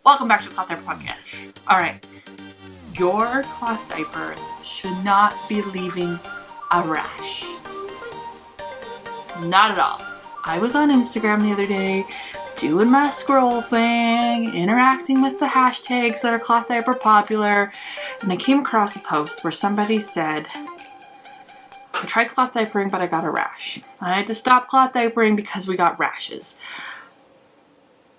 Welcome back to the Cloth Diaper Podcast. Alright, your cloth diapers should not be leaving a rash. Not at all. I was on Instagram the other day doing my scroll thing, interacting with the hashtags that are cloth diaper popular, and I came across a post where somebody said, I tried cloth diapering but I got a rash. I had to stop cloth diapering because we got rashes.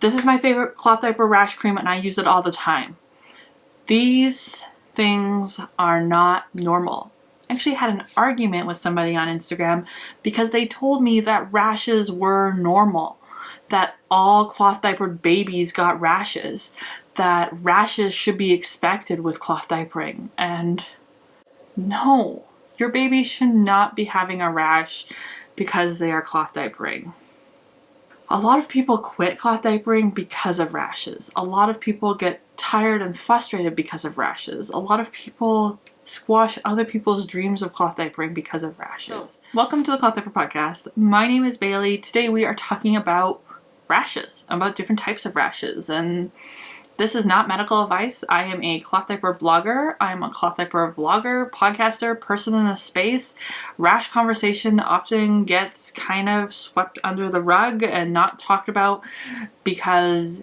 This is my favorite cloth diaper rash cream and I use it all the time. These things are not normal. I actually had an argument with somebody on Instagram because they told me that rashes were normal, that all cloth diapered babies got rashes, that rashes should be expected with cloth diapering. And no, your baby should not be having a rash because they are cloth diapering. A lot of people quit cloth diapering because of rashes. A lot of people get tired and frustrated because of rashes. A lot of people squash other people's dreams of cloth diapering because of rashes. Welcome to the Cloth Diaper Podcast. My name is Bailey. Today we are talking about rashes, about different types of rashes, and this is not medical advice. I am a cloth diaper blogger. I'm a cloth diaper vlogger, podcaster, person in the space. Rash conversation often gets kind of swept under the rug and not talked about because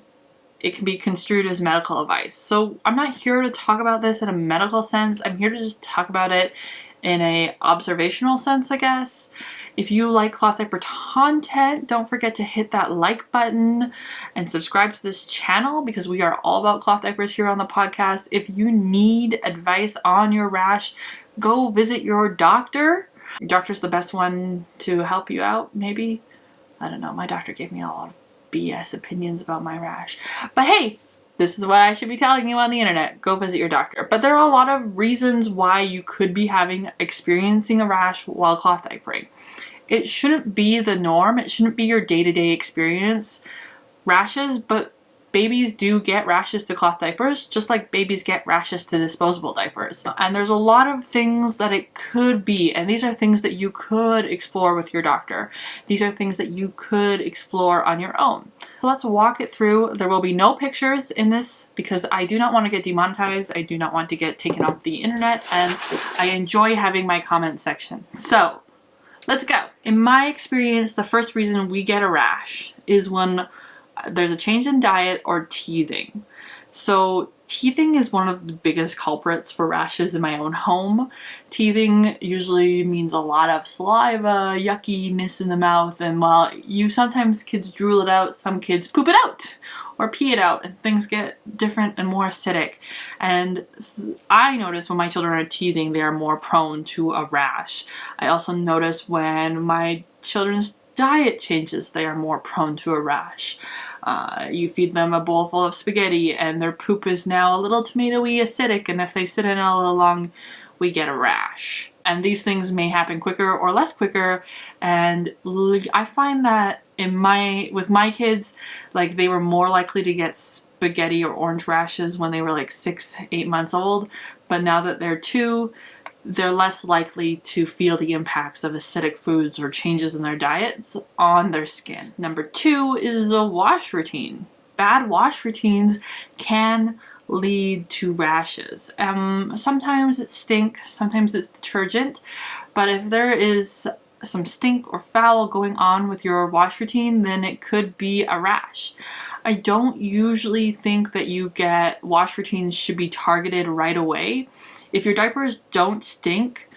it can be construed as medical advice. So I'm not here to talk about this in a medical sense. I'm here to just talk about it in a observational sense, I guess. If you like cloth diaper content, don't forget to hit that like button and subscribe to this channel because we are all about cloth diapers here on the podcast. If you need advice on your rash, go visit your doctor. Your doctor's the best one to help you out, maybe. I don't know. My doctor gave me a lot of BS opinions about my rash. But hey, this is what I should be telling you on the internet. Go visit your doctor. But there are a lot of reasons why you could be experiencing a rash while cloth diapering. It shouldn't be the norm. It shouldn't be your day-to-day experience. Rashes, but babies do get rashes to cloth diapers, just like babies get rashes to disposable diapers. And there's a lot of things that it could be, and these are things that you could explore with your doctor. These are things that you could explore on your own. So let's walk it through. There will be no pictures in this because I do not want to get demonetized. I do not want to get taken off the internet, and I enjoy having my comment section. So let's go. In my experience, the first reason we get a rash is when there's a change in diet or teething. So teething is one of the biggest culprits for rashes in my own home. Teething usually means a lot of saliva, yuckiness in the mouth, and while sometimes kids drool it out, some kids poop it out or pee it out, and things get different and more acidic. And I notice when my children are teething, they are more prone to a rash. I also notice when my children's diet changes, they are more prone to a rash. You feed them a bowl full of spaghetti and their poop is now a little tomatoey acidic, and if they sit in it a little long, we get a rash. And these things may happen quicker or less quicker, and I find that with my kids, like, they were more likely to get spaghetti or orange rashes when they were like 6-8 months old, but now that they're 2, they're less likely to feel the impacts of acidic foods or changes in their diets on their skin. Number 2 is a wash routine. Bad wash routines can lead to rashes. Sometimes it's stink, sometimes it's detergent, but if there is some stink or foul going on with your wash routine, then it could be a rash. I don't usually think that wash routines should be targeted right away. If your diapers don't stink,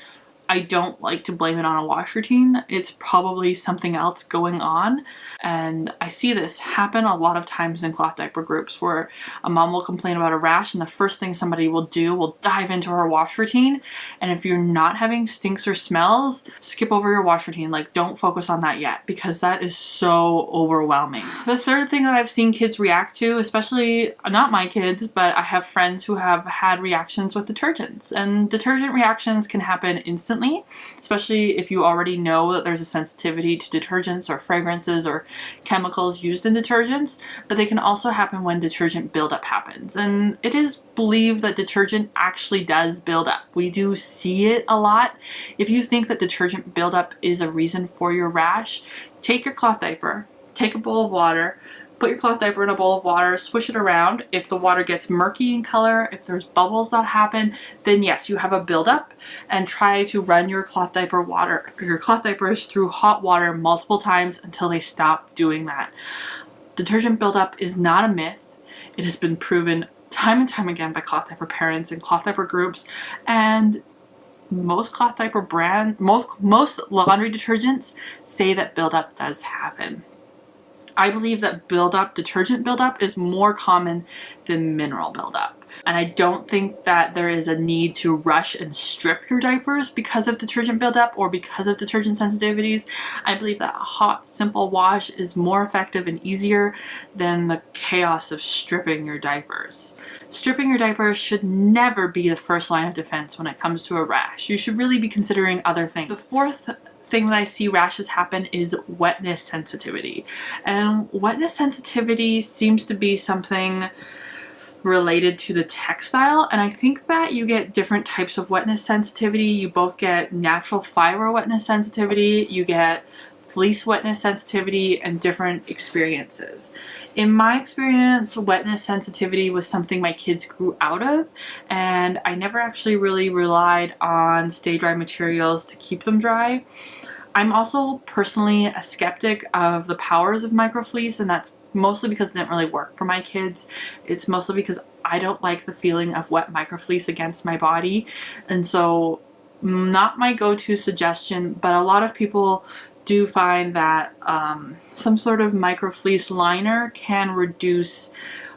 I don't like to blame it on a wash routine. It's probably something else going on. And I see this happen a lot of times in cloth diaper groups where a mom will complain about a rash and the first thing somebody will do will dive into her wash routine. And if you're not having stinks or smells, skip over your wash routine. Like, don't focus on that yet because that is so overwhelming. The third thing that I've seen kids react to, especially not my kids, but I have friends who have had reactions with detergents. And detergent reactions can happen instantly, especially if you already know that there's a sensitivity to detergents or fragrances or chemicals used in detergents, but they can also happen when detergent buildup happens. And it is believed that detergent actually does build up. We do see it a lot. If you think that detergent buildup is a reason for your rash, take your cloth diaper, take a bowl of water, Put your cloth diaper in a bowl of water, swish it around. If the water gets murky in color, if there's bubbles that happen, then yes, you have a buildup, and try to run your cloth diapers through hot water multiple times until they stop doing that. Detergent buildup is not a myth. It has been proven time and time again by cloth diaper parents and cloth diaper groups, and most cloth diaper most laundry detergents say that buildup does happen. I believe that detergent buildup is more common than mineral buildup. And I don't think that there is a need to rush and strip your diapers because of detergent buildup or because of detergent sensitivities. I believe that a hot, simple wash is more effective and easier than the chaos of stripping your diapers. Stripping your diapers should never be the first line of defense when it comes to a rash. You should really be considering other things. The fourth thing that I see rashes happen is wetness sensitivity. And wetness sensitivity seems to be something related to the textile, and I think that you get different types of wetness sensitivity. You both get natural fiber wetness sensitivity, you get fleece wetness sensitivity, and different experiences. In my experience, wetness sensitivity was something my kids grew out of, and I never actually really relied on stay dry materials to keep them dry. I'm also personally a skeptic of the powers of microfleece, and that's mostly because it didn't really work for my kids. It's mostly because I don't like the feeling of wet microfleece against my body, and so not my go-to suggestion, but a lot of people do find that some sort of microfleece liner can reduce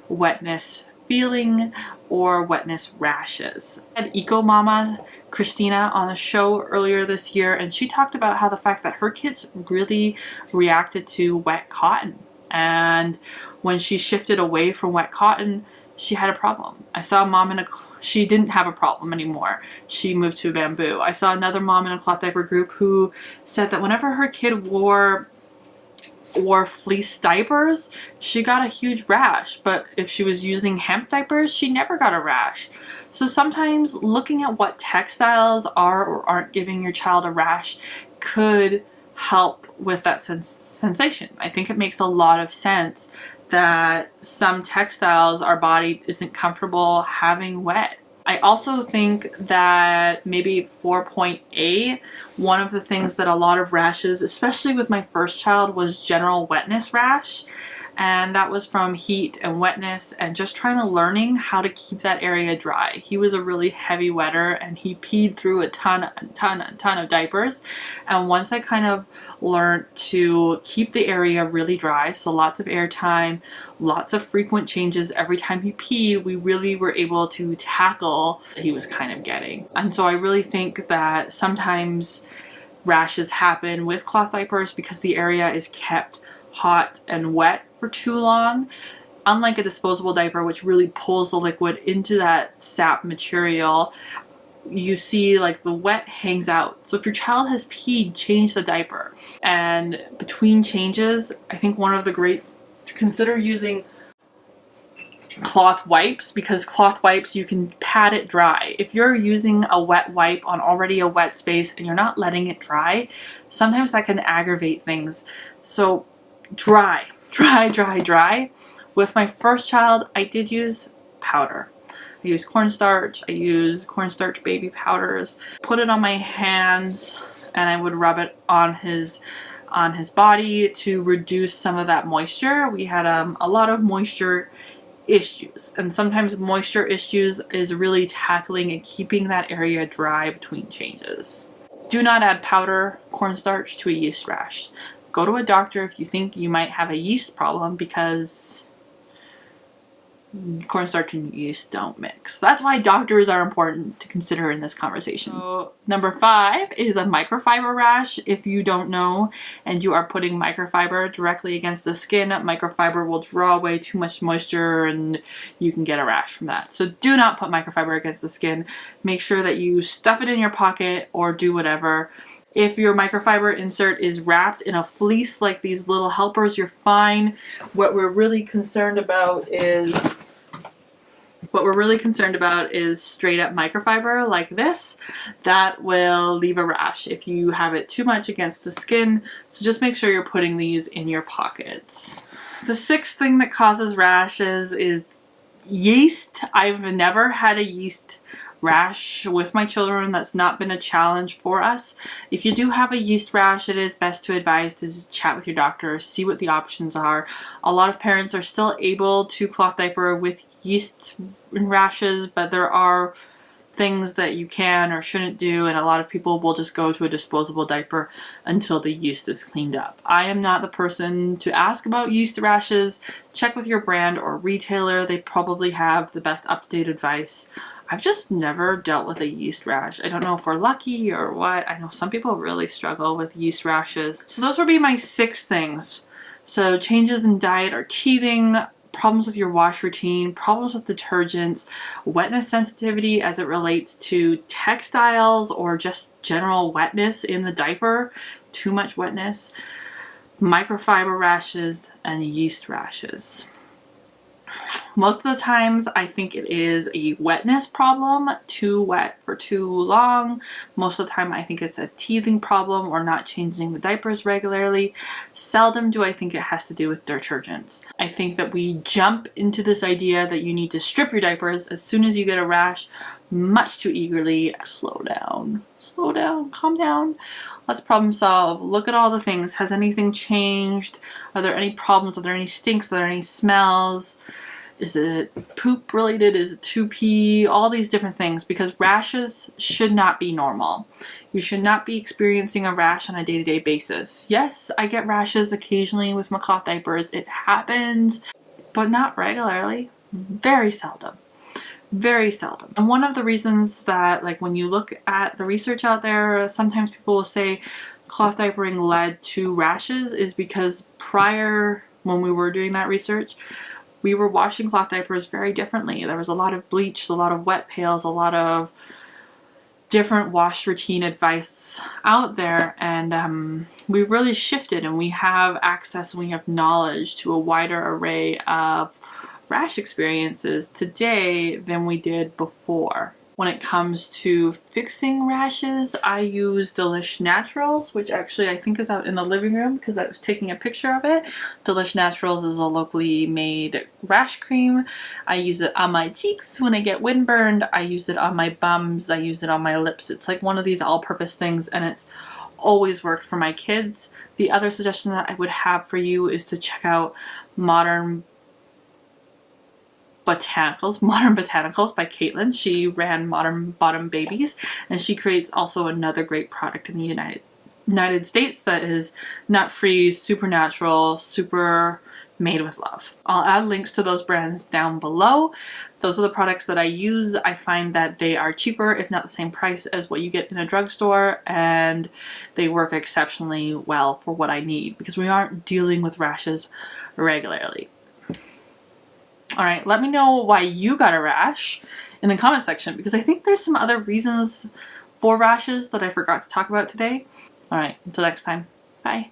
wetness feeling or wetness rashes. I had Eco Mama Christina on the show earlier this year, and she talked about how the fact that her kids really reacted to wet cotton, and when she shifted away from wet cotton, she had a problem. I saw a mom she didn't have a problem anymore. She moved to bamboo. I saw another mom in a cloth diaper group who said that whenever her kid wore fleece diapers, she got a huge rash, but if she was using hemp diapers, she never got a rash. So sometimes looking at what textiles are or aren't giving your child a rash could help with that sensation. I think it makes a lot of sense that some textiles our body isn't comfortable having wet. I also think that maybe for point A, one of the things that a lot of rashes, especially with my first child, was general wetness rash. And that was from heat and wetness and just learning how to keep that area dry. He was a really heavy wetter and he peed through a ton of diapers. And once I kind of learned to keep the area really dry, so lots of air time, lots of frequent changes every time he peed, we really were able to tackle what he was kind of getting. And so I really think that sometimes rashes happen with cloth diapers because the area is kept hot and wet for too long. Unlike a disposable diaper, which really pulls the liquid into that sap material, you see like the wet hangs out. So if your child has peed, change the diaper. And between changes, I think consider using cloth wipes, because cloth wipes, you can pat it dry. If you're using a wet wipe on already a wet space and you're not letting it dry, sometimes that can aggravate things. So dry. With my first child, I did use powder. I used cornstarch. I used cornstarch baby powders. Put it on my hands and I would rub it on his body to reduce some of that moisture. We had a lot of moisture issues, and sometimes moisture issues is really tackling and keeping that area dry between changes. Do not add powder cornstarch to a yeast rash. Go to a doctor if you think you might have a yeast problem, because cornstarch and yeast don't mix. That's why doctors are important to consider in this conversation. So, number 5 is a microfiber rash. If you don't know and you are putting microfiber directly against the skin, microfiber will draw away too much moisture and you can get a rash from that. So do not put microfiber against the skin. Make sure that you stuff it in your pocket or do whatever. If your microfiber insert is wrapped in a fleece like these little helpers, you're fine. What we're really concerned about is straight up microfiber like this. That will leave a rash if you have it too much against the skin. So just make sure you're putting these in your pockets. The sixth thing that causes rashes is yeast. I've never had a yeast rash with my children. That's not been a challenge for us. If you do have a yeast rash, it is best to advise to chat with your doctor, see what the options are. A lot of parents are still able to cloth diaper with yeast rashes, but there are things that you can or shouldn't do, and a lot of people will just go to a disposable diaper until the yeast is cleaned up. I am not the person to ask about yeast rashes. Check with your brand or retailer. They probably have the best up-to-date advice. I've just never dealt with a yeast rash. I don't know if we're lucky or what. I know some people really struggle with yeast rashes. So those would be my 6 things. So changes in diet or teething, problems with your wash routine, problems with detergents, wetness sensitivity as it relates to textiles or just general wetness in the diaper, too much wetness, microfiber rashes, and yeast rashes. Most of the times I think it is a wetness problem, too wet for too long. Most of the time I think it's a teething problem or not changing the diapers regularly. Seldom do I think it has to do with detergents. I think that we jump into this idea that you need to strip your diapers as soon as you get a rash much too eagerly. Slow down, calm down. Let's problem solve. Look at all the things. Has anything changed? Are there any problems? Are there any stinks? Are there any smells? Is it poop related? Is it 2P? All these different things, because rashes should not be normal. You should not be experiencing a rash on a day-to-day basis. Yes, I get rashes occasionally with my cloth diapers. It happens, but not regularly. Very seldom. Very seldom. And one of the reasons that, like, when you look at the research out there, sometimes people will say cloth diapering led to rashes is because prior, when we were doing that research, we were washing cloth diapers very differently. There was a lot of bleach, a lot of wet pails, a lot of different wash routine advice out there, and we've really shifted, and we have access and we have knowledge to a wider array of rash experiences today than we did before. When it comes to fixing rashes, I use Delish Naturals, which actually I think is out in the living room because I was taking a picture of it. Delish Naturals is a locally made rash cream. I use it on my cheeks when I get windburned. I use it on my bums. I use it on my lips. It's like one of these all-purpose things, and it's always worked for my kids. The other suggestion that I would have for you is to check out Modern Botanicals by Caitlin. She ran Modern Bottom Babies, and she creates also another great product in the United States that is nut-free, super natural, super made with love. I'll add links to those brands down below. Those are the products that I use. I find that they are cheaper, if not the same price as what you get in a drugstore, and they work exceptionally well for what I need because we aren't dealing with rashes regularly. All right, let me know why you got a rash in the comment section, because I think there's some other reasons for rashes that I forgot to talk about today. All right, until next time, bye.